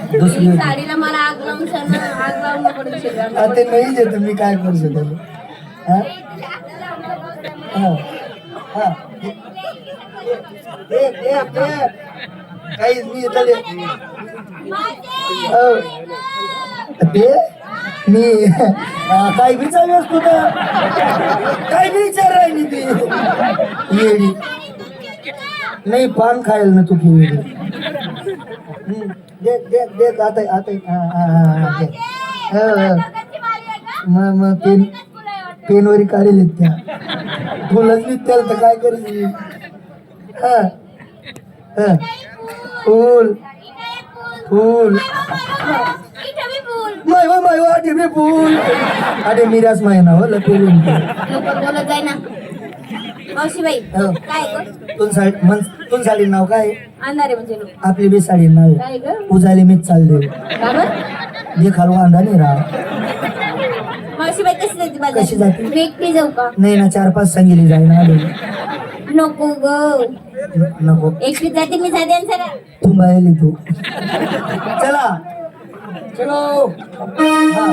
दुसरी साडीला मला आग लावून नको ते नाही देत मी काय करू शकतो हा हा हा काही मी येतले ते मी काय विचारली असतो ना काय विचार राहिली ती येडी नाही पान खायला ना तू की देख देख देख आता आता मग पेनवरी काढेल त्या फुलच त्याला तर काय करेल हा हा फूल फूल माय माय वाटे मी फूल अरे मिरास माय ना होला पेलून बोलत जाय ना मावशीबाई काय तुन साडी नाव काय अंधारे म्हणजे आपली बी साडी नाव काय ग उजाली मीच चालले देखाल वांदा नाही राहा मावशीबाई कशी जाते बाजार कशी जाते? मी एकटी जाऊ का नाही ना 4-5 संगीली जाई ना नको ग नको एकटी जाते मी साध्यान सरा तू बाहेर तू चला चलो हा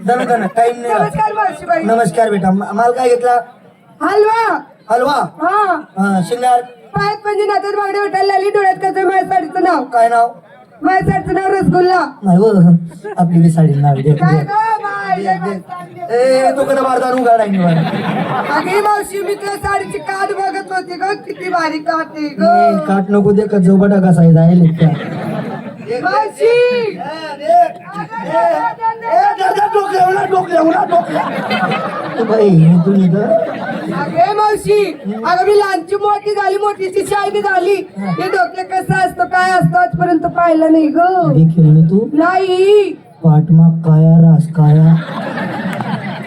दना टाइम नाही नमस्कार मावशीबाई. नमस्कार बेटा माल काय घेतला हलवा हलवा हा हा शिंगार पायात म्हणजे नात्यात बागडे उठायला लागली डोळ्यात कसं माझ्या साडीचं नाव काय नाव माझ्या साडीचं नाव रसगुल्ला नाही हो आपली बी साडी नाव दे काय ग बाई, लय मस्त. ए तो कदा बारदार उघाडा निवाड अगे मावशी मी तुला साडीची काठ बघत होती ग किती भारी काठ आहे ग काट नको दे का जोबटा कसा आहे जाईल त्या मावशी अगे मावशी अगं मी लहानची मोठी झाली मोठीची शाळी झाली हे डोक्या कसं असतं काय असतं आजपर्यंत पाहिलं नाही ग देखील ना तू नाही पाठमाग काया रास काया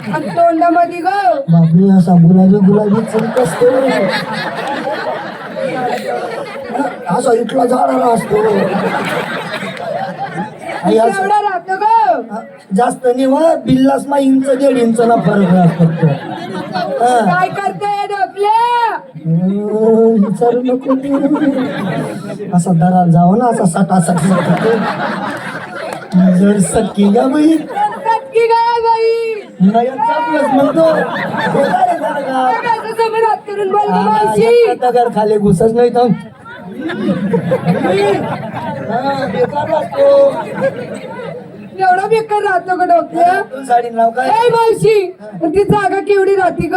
आणि तोंडामध्ये ग बापरे असा गुलाबी गुलाबी चमक असतो असा इथला झाडाला असतो आई असं- एवढा राहतो ग जास्त नाही वा बिल्लास मा इंच 1.5 इंच ना फरक राहत फक्त काय करते डोकल्या विचारू नको तू. असा दराला जावं ना असा सटासट जर सक्की का बाई की काय बाई नाही चापलंच म्हणतो हे काय झालं का? कसं समोर हात करून बोल ग हा, मावशी एकटा दगड खाली घुसच नाही तर हा, बेकार वाटतो. एवढा बेकार राहतो ग डोकल्या तू साडी नाव काय ए मावशी ती जागा केवढी राहते ग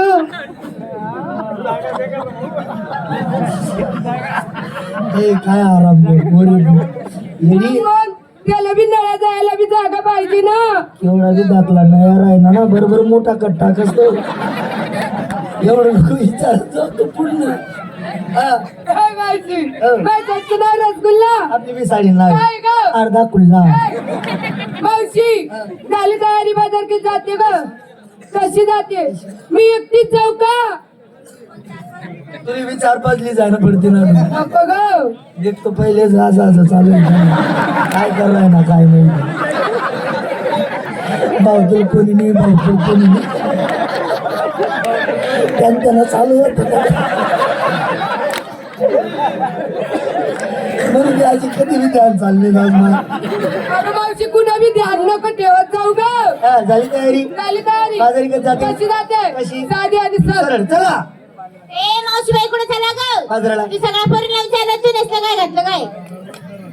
हे काय आराम येडी मग त्याला बी नळ्या जायला बी जागा पाहिजे ना केवढा बी दाखला नया राहिना ना बरोबर मोठा कट्टा कसतो एवढं नको विचारत जाऊ तू पूर्ण हा, काय माहिती हो. माझं नाव रसगुल्ला आपली बी साडी नाव काय ग अर्धा कुल्ला मावशी झाली तयारी बाजार की जाते ग कशी जाते मी एकटीच जाऊ का तुम्ही बी 4-5 ली जाणं पडते ना नको ग देखतो पहिले असं चालू आहे. काय करलाय ना काय नाही भावतो कोणी नाही भावतो कोणी नाही त्यांना चालू होत म्हणून मी अशी कधी बी ध्यान चालले ना अगं मावशी कुणा बी ध्यान नको ठेवत जाऊ ग झाली तयारी झाली तयारी बाजारी कधी जाते कशी जाते कशी? साधी आणि सरळ सरळ चला ए मावशीबाई कुठे चला ग बाजाराला तू सगळ्या पोरीला विचारलं तू नसलं काय घातलं काय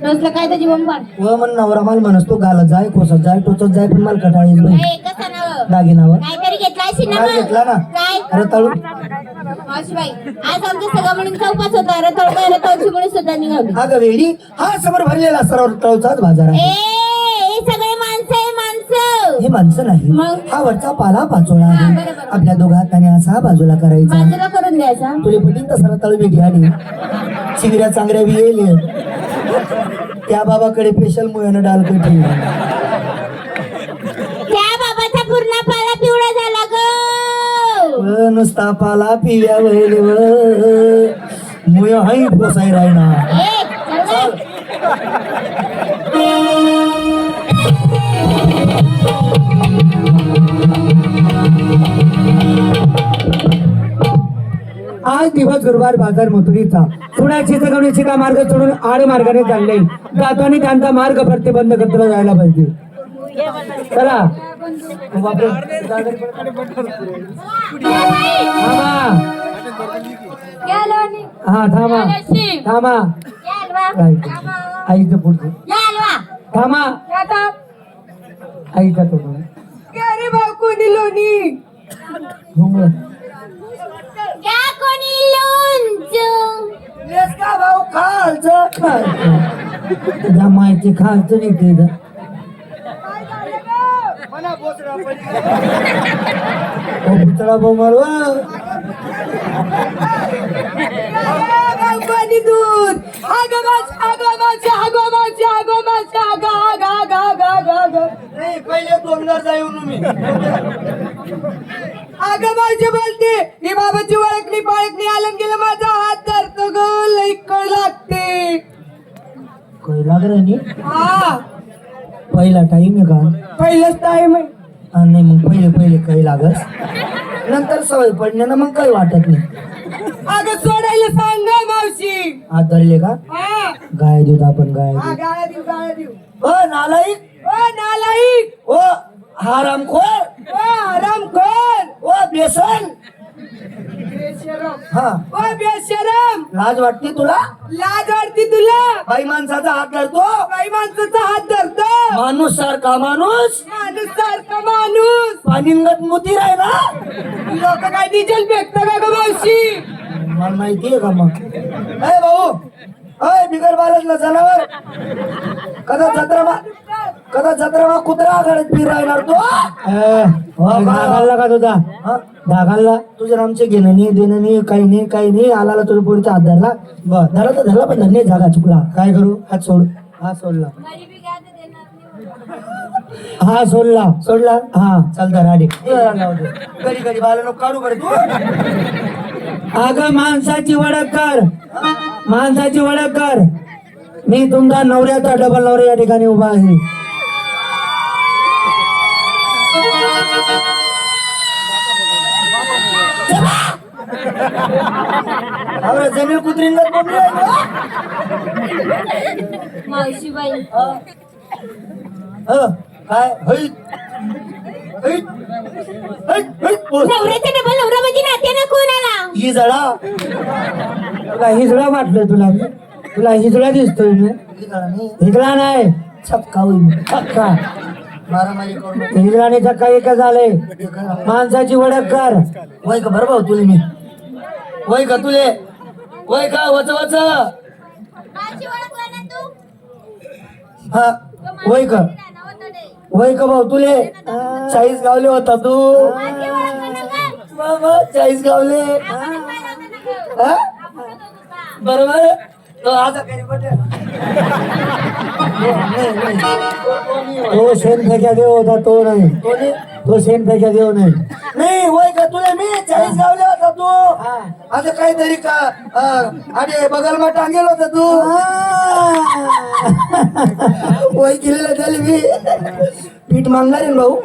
नसलं काय तुझी बोंबाड व मन नवरा माल म्हणस तो घालत जाय कोसत जाय टोचत जाय पण मला कटाळीच नाही ए कसं नाव दागिनावर काहीतरी घेतलाय शिना काय घेतला ना काय अरे तळू मावशीबाई आज आमचं सगळं म्हणून चौपास होता रतळची म्हणून सुद्धा निघाली अगं वेडी हा समोर भरलेला सर्व तळूचाच बाजार ए आहे हे सगळे माणसं आहे माणसं हे माणसं नाही मग? हा वरचा पाला पाचोळा हा, आहे बरोबर. आपल्या दोघा हाताने असा हा बाजूला करायचा बाजूला करून द्यायचा तुले पटीन तसा तळू भेटी आली चिंगऱ्या चांगऱ्या बी येईल त्या बाबाकडे स्पेशल मुयानं डाल कठी त्या बाबाचा पूर्ण पाला पिवळा झाला ग नुसता पाला पिव्या वैल मुय हाई पोसाय रायना ए चल गं. आज दिवस गुरुवार बाजार मथुरीचा थोड्या चित्रकवणीची का मार्ग सोडून आड मार्गाने चालले जाताना त्यांचा मार्ग प्रतिबंध करता जायला पाहिजे. चला बापरे. थांबा हा थांबा थांबा आईचं पुढचं थांबा आईचा तो अरे भाऊ कोणी लोणी येस का भाऊ खालचं तुझ्या माहिती खालचं नाही ते पुतळा भाऊ मारवा पाणी दूध पहिले दोनदार जाऊन मी अगं माझे बोलते ही बाबाची वळखणी पाळखणी आलं गेलं माझा हात धरतो ग लई कळ लागते. काही लागलं नाही हा पहिला टाइम आहे का पहिलंच टाइम आहे. नाही मग पहिले काही लागस नंतर सवय पडण्यानं मग काही वाटत नाही. अगं सोडायला सांगा मावशी. हात धरले का हा गाय दूध आपण गाय दूध. गाळा देऊ गाळा देऊ. ओ नालायक ओ नालायक. ओ हरामखोर ओ हरामखोर. ओ बेसन बेशरम. हा ओ बेशरम. लाज वाटते तुला लाज वाटते तुला. बाई माणसाचा हात धरतो बाई माणसाचा हात धरतो. माणूस सारखा माणूस माणूस सारखा माणूस. पाणींगत मोती राहिला लोक काय डिझेल फेकता का ग मावशी. मला माहितीये का मग ए भाऊ अय बिगर बालकला जनावर कदा जत्रा कुत्रा आघाडीत फिर राहणार तो घालला का तुझा घालला तुझ्या आमचे घेणं नाही देणं नाही काही नाही आला तुझ्या पुढचा हात धरला बर धरला तर धरला पण धन्य जागा चुकला काय करू हात सोड हा सोडला हा सोडला हा चालता राडे कधी बाला नको काढू बरं तू अगं माणसाची ओळख कर मी तुमचा नवऱ्याचा डबल नवरा या ठिकाणी उभा आहे. जमीन कुत्रीन मावशीबाई काय नवऱ्याचा डबल नवरा म्हणजे नात्यानं कोण आला. ही जळा तुला हिजडा वाटलोय तुला हिजडा दिसतोय मी हिजडा नाही छक्का होईल छक्का मारामारी करून हिजडाने छक्का एक झाले. माणसाची ओळख कर वय का बरं भाऊ तुले मी वय का तुले वय का वच हा वय का भाऊ तुले 40 गावले होता तू बाबा 40 गावले बरोबर तो आता तो शेण फेक्या देव होता तो नाही तो शेण फेक्या देव नाही वय का तुला मी 40 गावले होता तू आता काहीतरी का अरे बगल मा टांगेल होता तू वय केलेलं त्याला मी पीठ मागणार आहे भाऊ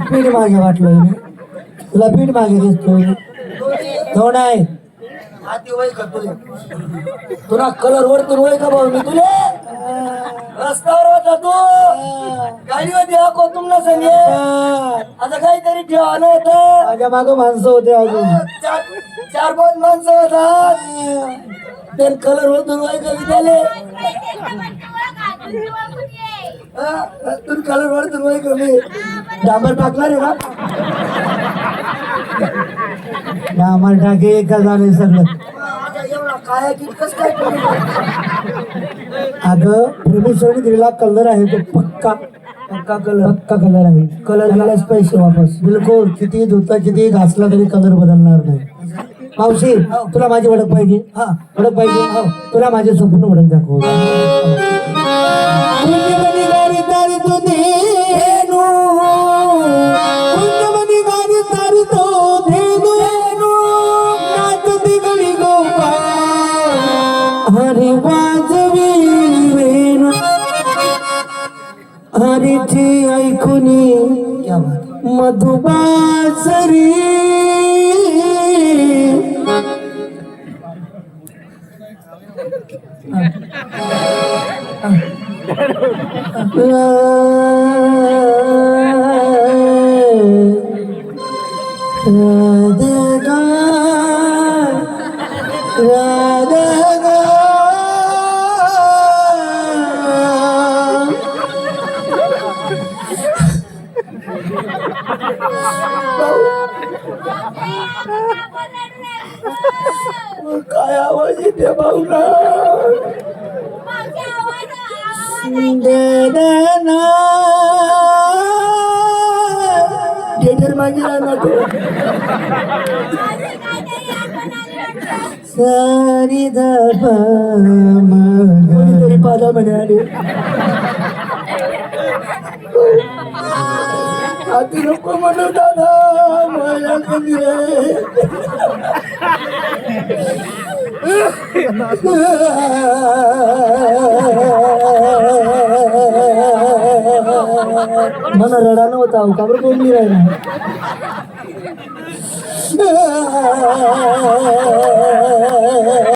पीठ मागे वाटलोय मी तुला पीठ मागे दिसतोय तो नाही हाती वय का तुला कलर वरतून वय का भाऊ मी तुले रस्त्यावर होता तू गाडीवर हाको तुमना संगे आता काहीतरी ठेवानं होतं माझ्या माग माणसं होते अजून 4-5 माणसं होतात ते कलर वरतून वय का विद्यालय कलर वरतून वय का मी डांबर टाकणार आहे ना डांबर टाके का झाले सगळं काय कस काय अगं प्रेमेश्वरी दिलेला कलर आहे तो पक्का कलर आहे कलर दिलाच पैसे वापस बिलकुल किती धुता किती घासला तरी कलर बदलणार नाही. मावशी तुला माझी ओळख पाहिजे ओळख पाहिजे तुला माझे संपूर्ण ओळख दाखव हरी वाजवी वेणू हरीची ऐकुनी मधुबासरी राधा राधा काय आवाज येते भाऊना देना थिएटर मागे नको सारी दफा कोणीतरी पादा म्हणे आले आधी नको म्हणू दादा मला कमी मला रडा नव्हता का बरं बोलली राहिला